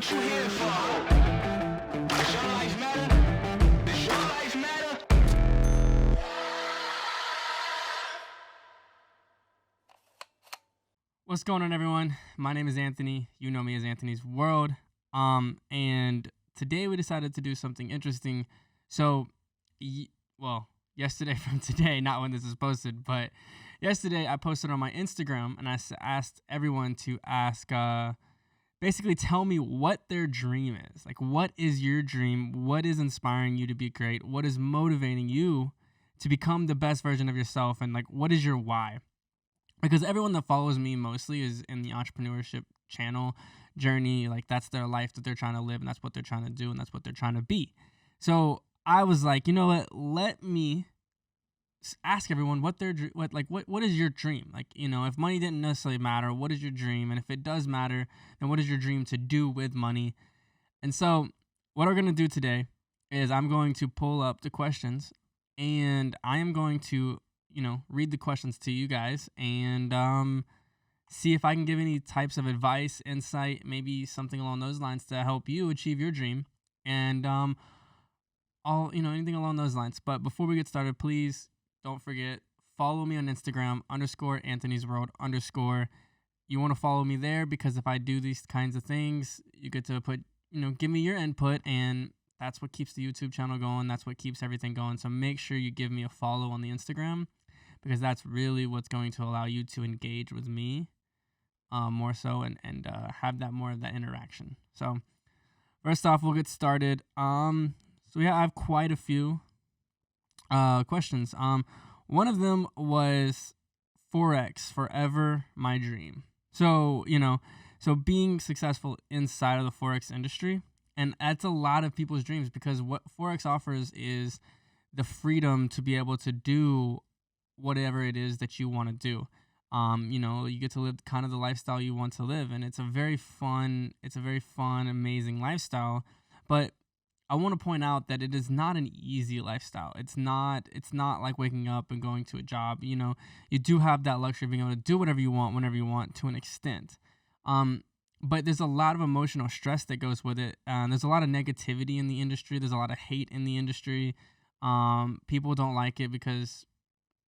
what you here for? Does your life matter? Does your life matter? What's going on, everyone? My name is Anthony. You know me as Anthony's World. And today we decided to do something interesting. So, yesterday from today, not when this is posted, but yesterday I posted on my Instagram and I asked everyone to ask, basically tell me what their dream is. Like, what is your dream? What is inspiring you to be great? What is motivating you to become the best version of yourself? And like, what is your why? Because everyone that follows me mostly is in the entrepreneurship channel journey. Like, that's their life that they're trying to live, and that's what they're trying to do, and that's what they're trying to be. So I was like, you know what? Let me ask everyone what is your dream? Like, you know, if money didn't necessarily matter, what is your dream? And if it does matter, then what is your dream to do with money? And so what we're going to do today is I'm going to pull up the questions, and I am going to, read the questions to you guys and see if I can give any types of advice, insight, maybe something along those lines to help you achieve your dream, and anything along those lines. But before we get started, please don't forget, follow me on Instagram _ANTHONYSWORLD_. You want to follow me there because if I do these kinds of things, you get to give me your input, and that's what keeps the YouTube channel going. That's what keeps everything going. So make sure you give me a follow on the Instagram, because that's really what's going to allow you to engage with me more so and have that more of that interaction. So first off, we'll get started. I have quite a few questions. One of them was Forex, forever my dream. So being successful inside of the Forex industry, and that's a lot of people's dreams, because what Forex offers is the freedom to be able to do whatever it is that you want to do. You get to live kind of the lifestyle you want to live, and it's a very fun, amazing lifestyle. But I want to point out that it is not an easy lifestyle. It's not like waking up and going to a job. You do have that luxury of being able to do whatever you want, whenever you want, to an extent. But there's a lot of emotional stress that goes with it. There's a lot of negativity in the industry. There's a lot of hate in the industry. People don't like it because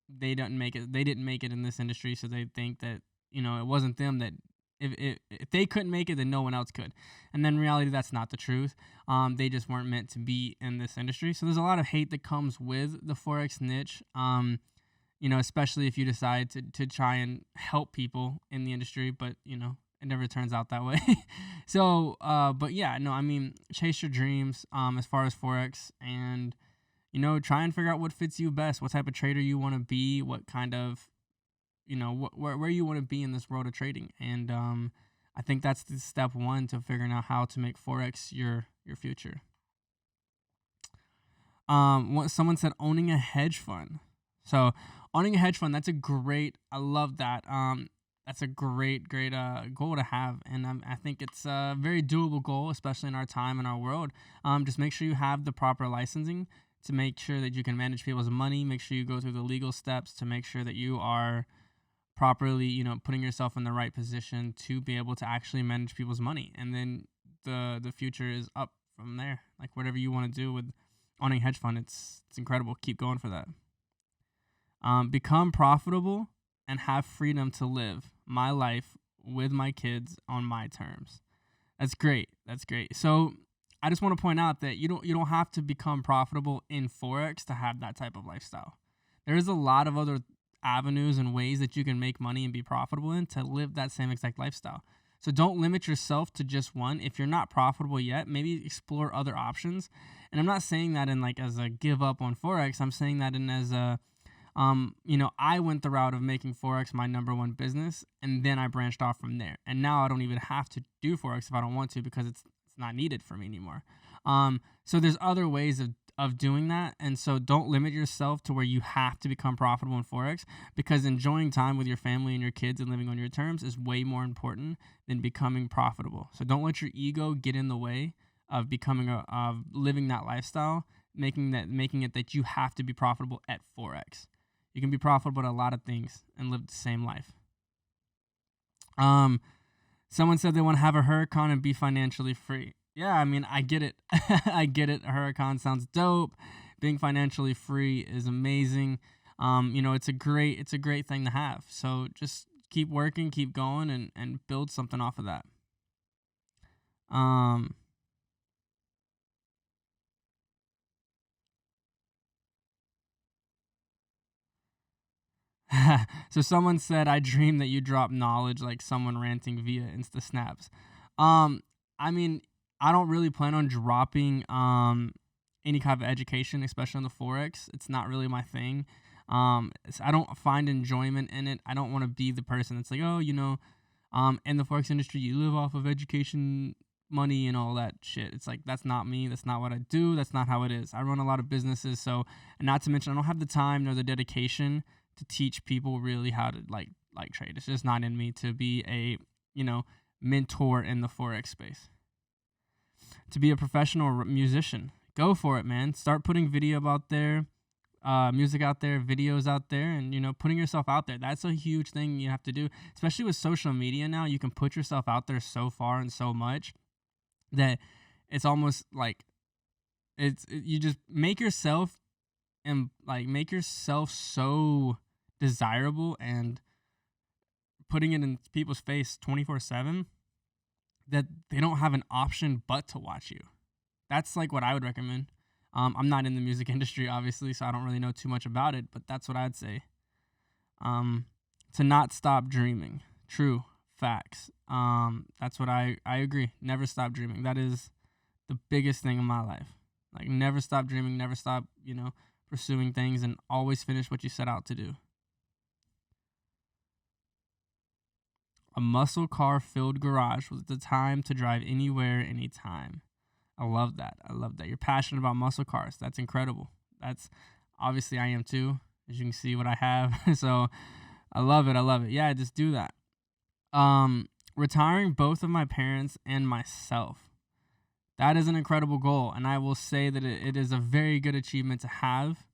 they didn't make it in this industry, so they think that it wasn't them, that if they couldn't make it, then no one else could. And then in reality, that's not the truth. They just weren't meant to be in this industry. So there's a lot of hate that comes with the Forex niche. Especially if you decide to try and help people in the industry, but it never turns out that way. So chase your dreams as far as Forex, and try and figure out what fits you best, what type of trader you want to be, what kind of, where you want to be in this world of trading. And I think that's the step one to figuring out how to make Forex your future. Someone said owning a hedge fund. So owning a hedge fund, I love that. That's a great goal to have. And I think it's a very doable goal, especially in our time and our world. Just make sure you have the proper licensing to make sure that you can manage people's money. Make sure you go through the legal steps to make sure that you are properly, putting yourself in the right position to be able to actually manage people's money. And then the future is up from there. Like, whatever you want to do with owning a hedge fund, it's incredible. Keep going for that. Become profitable and have freedom to live my life with my kids on my terms. That's great. So I just want to point out that you don't have to become profitable in Forex to have that type of lifestyle. There is a lot of other avenues and ways that you can make money and be profitable in to live that same exact lifestyle. So don't limit yourself to just one. If you're not profitable yet, maybe explore other options. And I'm not saying that in like as a give up on Forex. I'm saying that in as a I went the route of making Forex my number one business, and then I branched off from there. And now I don't even have to do Forex if I don't want to, because it's not needed for me anymore. So there's other ways of doing that. And so don't limit yourself to where you have to become profitable in Forex, because enjoying time with your family and your kids and living on your terms is way more important than becoming profitable. So don't let your ego get in the way of living that lifestyle, making it that you have to be profitable at Forex. You can be profitable at a lot of things and live the same life. Someone said they want to have a Huracan and be financially free. Yeah, I mean, I get it. I get it. A Huracan sounds dope. Being financially free is amazing. It's a great thing to have. So just keep working, keep going, and build something off of that. So someone said, I dream that you drop knowledge like someone ranting via Insta Snaps. I mean, I don't really plan on dropping any kind of education, especially on the Forex. It's not really my thing. I don't find enjoyment in it. I don't want to be the person that's like, oh, in the Forex industry, you live off of education money and all that shit. It's like, that's not me. That's not what I do. That's not how it is. I run a lot of businesses. So, and not to mention, I don't have the time nor the dedication to teach people really how to like trade. It's just not in me to be a, mentor in the Forex space. To be a professional musician, go for it, man. Start putting video out there, music out there, videos out there, and putting yourself out there. That's a huge thing you have to do, especially with social media now. You can put yourself out there so far and so much that it's almost like you just make yourself so desirable and putting it in people's face 24/7 that they don't have an option but to watch you. That's like what I would recommend. I'm not in the music industry, obviously, so I don't really know too much about it, but that's what I'd say. To not stop dreaming. True. Facts. That's what I agree. Never stop dreaming. That is the biggest thing in my life. Like, never stop dreaming, never stop, pursuing things, and always finish what you set out to do. A muscle car filled garage was the time to drive anywhere, anytime. I love that. You're passionate about muscle cars. That's incredible. That's obviously I am too, as you can see what I have. So I love it. Yeah, just do that. Retiring both of my parents and myself. That is an incredible goal, and I will say that it is a very good achievement to have.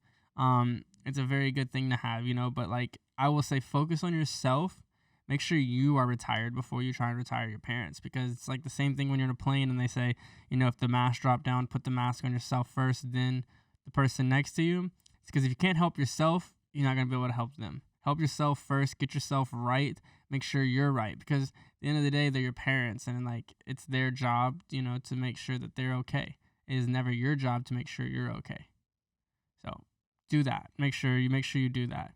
It's a very good thing to have, but like I will say, focus on yourself. Make sure you are retired before you try and retire your parents, because it's like the same thing when you're in a plane and they say, if the mask drop down, put the mask on yourself first, then the person next to you. It's because if you can't help yourself, you're not going to be able to help them. Help yourself first, get yourself right, make sure you're right, because at the end of the day, they're your parents, and like it's their job, to make sure that they're okay. It is never your job to make sure you're okay. So do that. Make sure you do that.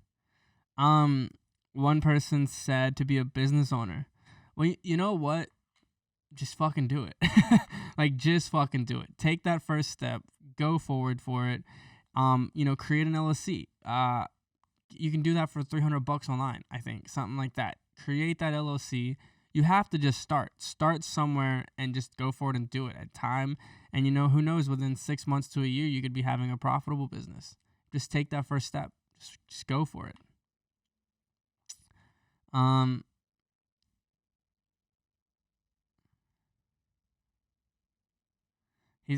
One person said to be a business owner. Well, you know what? Just fucking do it. Just fucking do it. Take that first step. Go forward for it. Create an LLC. You can do that for $300 online, I think. Something like that. Create that LLC. You have to just start. Start somewhere and just go for it and do it at time. And who knows, within 6 months to a year, you could be having a profitable business. Just take that first step. Just go for it.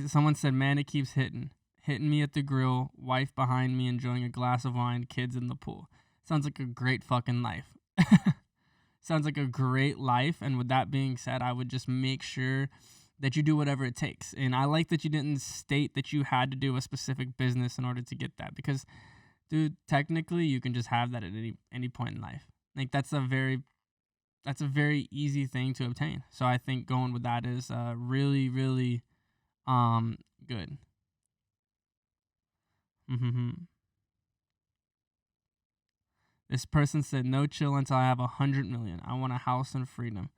Someone said, man, it keeps hitting me at the grill, wife behind me enjoying a glass of wine, kids in the pool. Sounds like a great fucking life. Sounds like a great life. And with that being said, I would just make sure that you do whatever it takes. And I like that you didn't state that you had to do a specific business in order to get that, because, dude, technically you can just have that at any point in life. Like that's a very easy thing to obtain. So I think going with that is really, really good. This person said, no chill until I have 100 million. I want a house and freedom.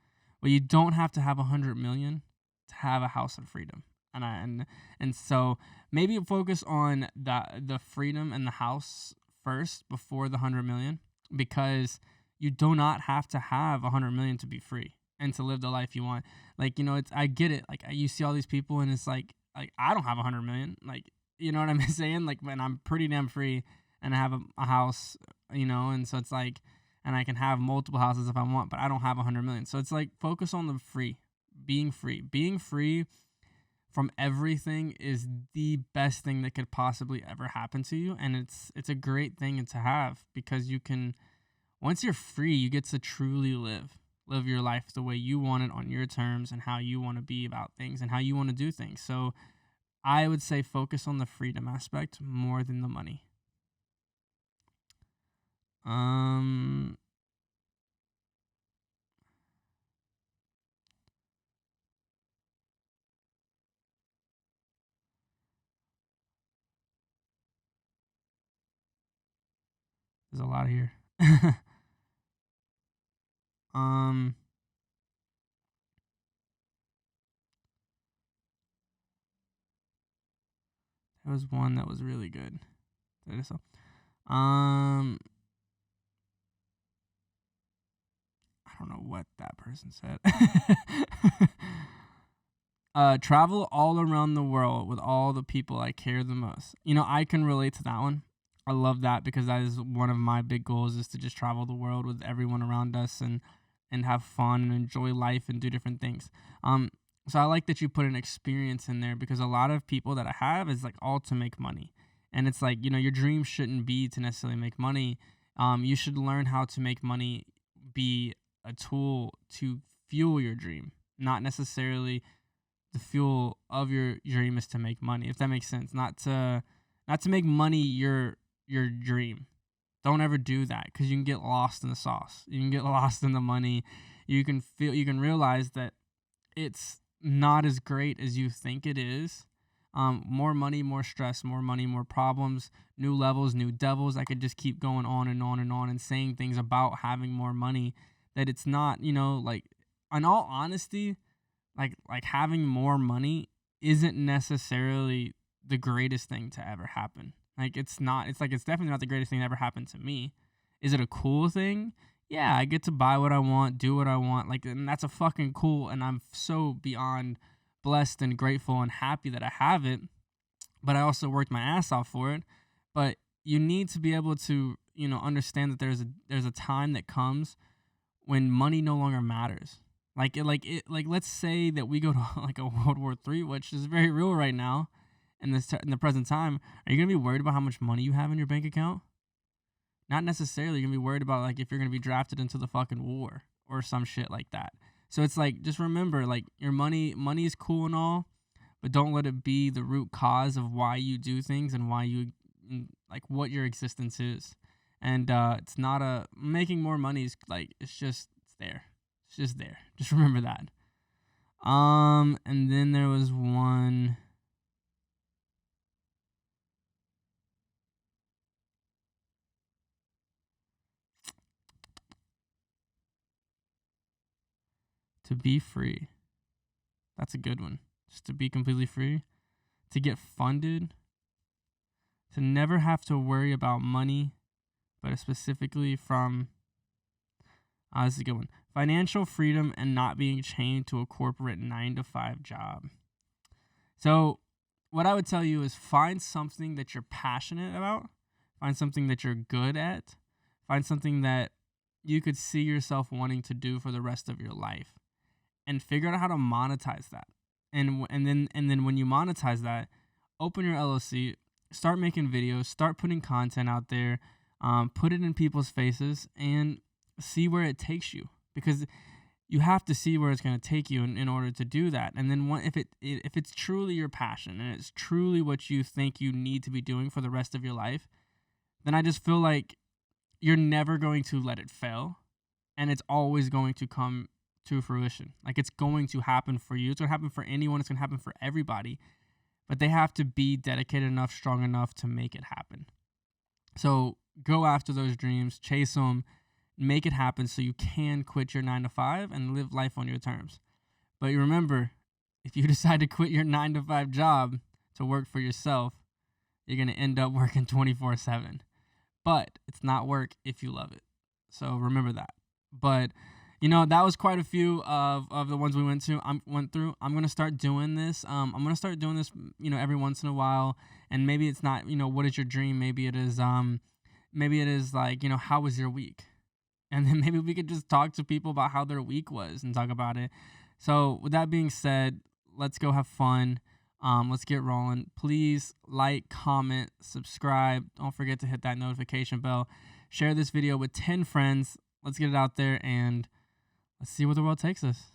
Well, you don't have to have 100 million to have a house and freedom. And so maybe focus on the freedom and the house first before the 100 million, because you do not have to have 100 million to be free and to live the life you want. Like, I get it. Like, you see all these people and it's like I don't have 100 million. Like, you know what I'm saying? Like, man, I'm pretty damn free and I have a house, and so it's like, and I can have multiple houses if I want, but I don't have 100 million. So it's like, focus on the being free from everything is the best thing that could possibly ever happen to you. And it's a great thing to have, because you can, once you're free, you get to truly live live your life the way you want it on your terms and how you want to be about things and how you want to do things. So I would say focus on the freedom aspect more than the money. There's a lot here. There was one that was really good. I don't know what that person said. Travel all around the world with all the people I care the most. You know, I can relate to that one. I love that because that is one of my big goals, is to just travel the world with everyone around us and have fun and enjoy life and do different things. So I like that you put an experience in there, because a lot of people that I have is like all to make money. And it's like, you know, your dream shouldn't be to necessarily make money. You should learn how to make money be a tool to fuel your dream, not necessarily the fuel of your dream is to make money, if that makes sense. Not to make money your dream. Don't ever do that, because you can get lost in the sauce. You can get lost in the money. You can realize that it's not as great as you think it is. More money, more stress, more money, more problems, new levels, new devils. I could just keep going on and on and on and saying things about having more money that it's not, you know, like, in all honesty, like having more money isn't necessarily the greatest thing to ever happen. Like, it's definitely not the greatest thing that ever happened to me. Is it a cool thing? Yeah, I get to buy what I want, do what I want. Like, and that's a fucking cool, and I'm so beyond blessed and grateful and happy that I have it. But I also worked my ass off for it. But you need to be able to, you know, understand that there's a time that comes when money no longer matters. Like let's say that we go to like a World War III, which is very real right now in the present time. Are you gonna be worried about how much money you have in your bank account? Not necessarily. You're gonna be worried about like if you're gonna be drafted into the fucking war or some shit like that. So it's like, just remember, like, your money is cool and all, but don't let it be the root cause of why you do things and why you, like, what your existence is. And it's not making more money is like, it's there. It's just there. Just remember that. And then there was one. To be free. That's a good one. Just to be completely free. To get funded. To never have to worry about money, but specifically from. This is a good one. Financial freedom and not being chained to a corporate 9-to-5 job. So, what I would tell you is find something that you're passionate about. Find something that you're good at. Find something that you could see yourself wanting to do for the rest of your life. And figure out how to monetize that. And then when you monetize that, open your LLC, start making videos, start putting content out there, put it in people's faces, and see where it takes you. Because you have to see where it's going to take you in order to do that. And then if it's truly your passion and it's truly what you think you need to be doing for the rest of your life, then I just feel like you're never going to let it fail, and it's always going to come to fruition. Like, it's going to happen for you. It's going to happen for anyone. It's going to happen for everybody. But they have to be dedicated enough, strong enough to make it happen. So go after those dreams, chase them, make it happen so you can quit your 9-to-5 and live life on your terms. But you remember, if you decide to quit your 9-to-5 job to work for yourself, you're going to end up working 24/7. But it's not work if you love it. So remember that. But you know, that was quite a few of the ones we went through. I'm going to start doing this. You know, every once in a while. And maybe it's not, you know, what is your dream? Maybe it is like, you know, how was your week? And then maybe we could just talk to people about how their week was and talk about it. So with that being said, let's go have fun. Let's get rolling. Please like, comment, subscribe. Don't forget to hit that notification bell. Share this video with 10 friends. Let's get it out there and let's see where the world takes us.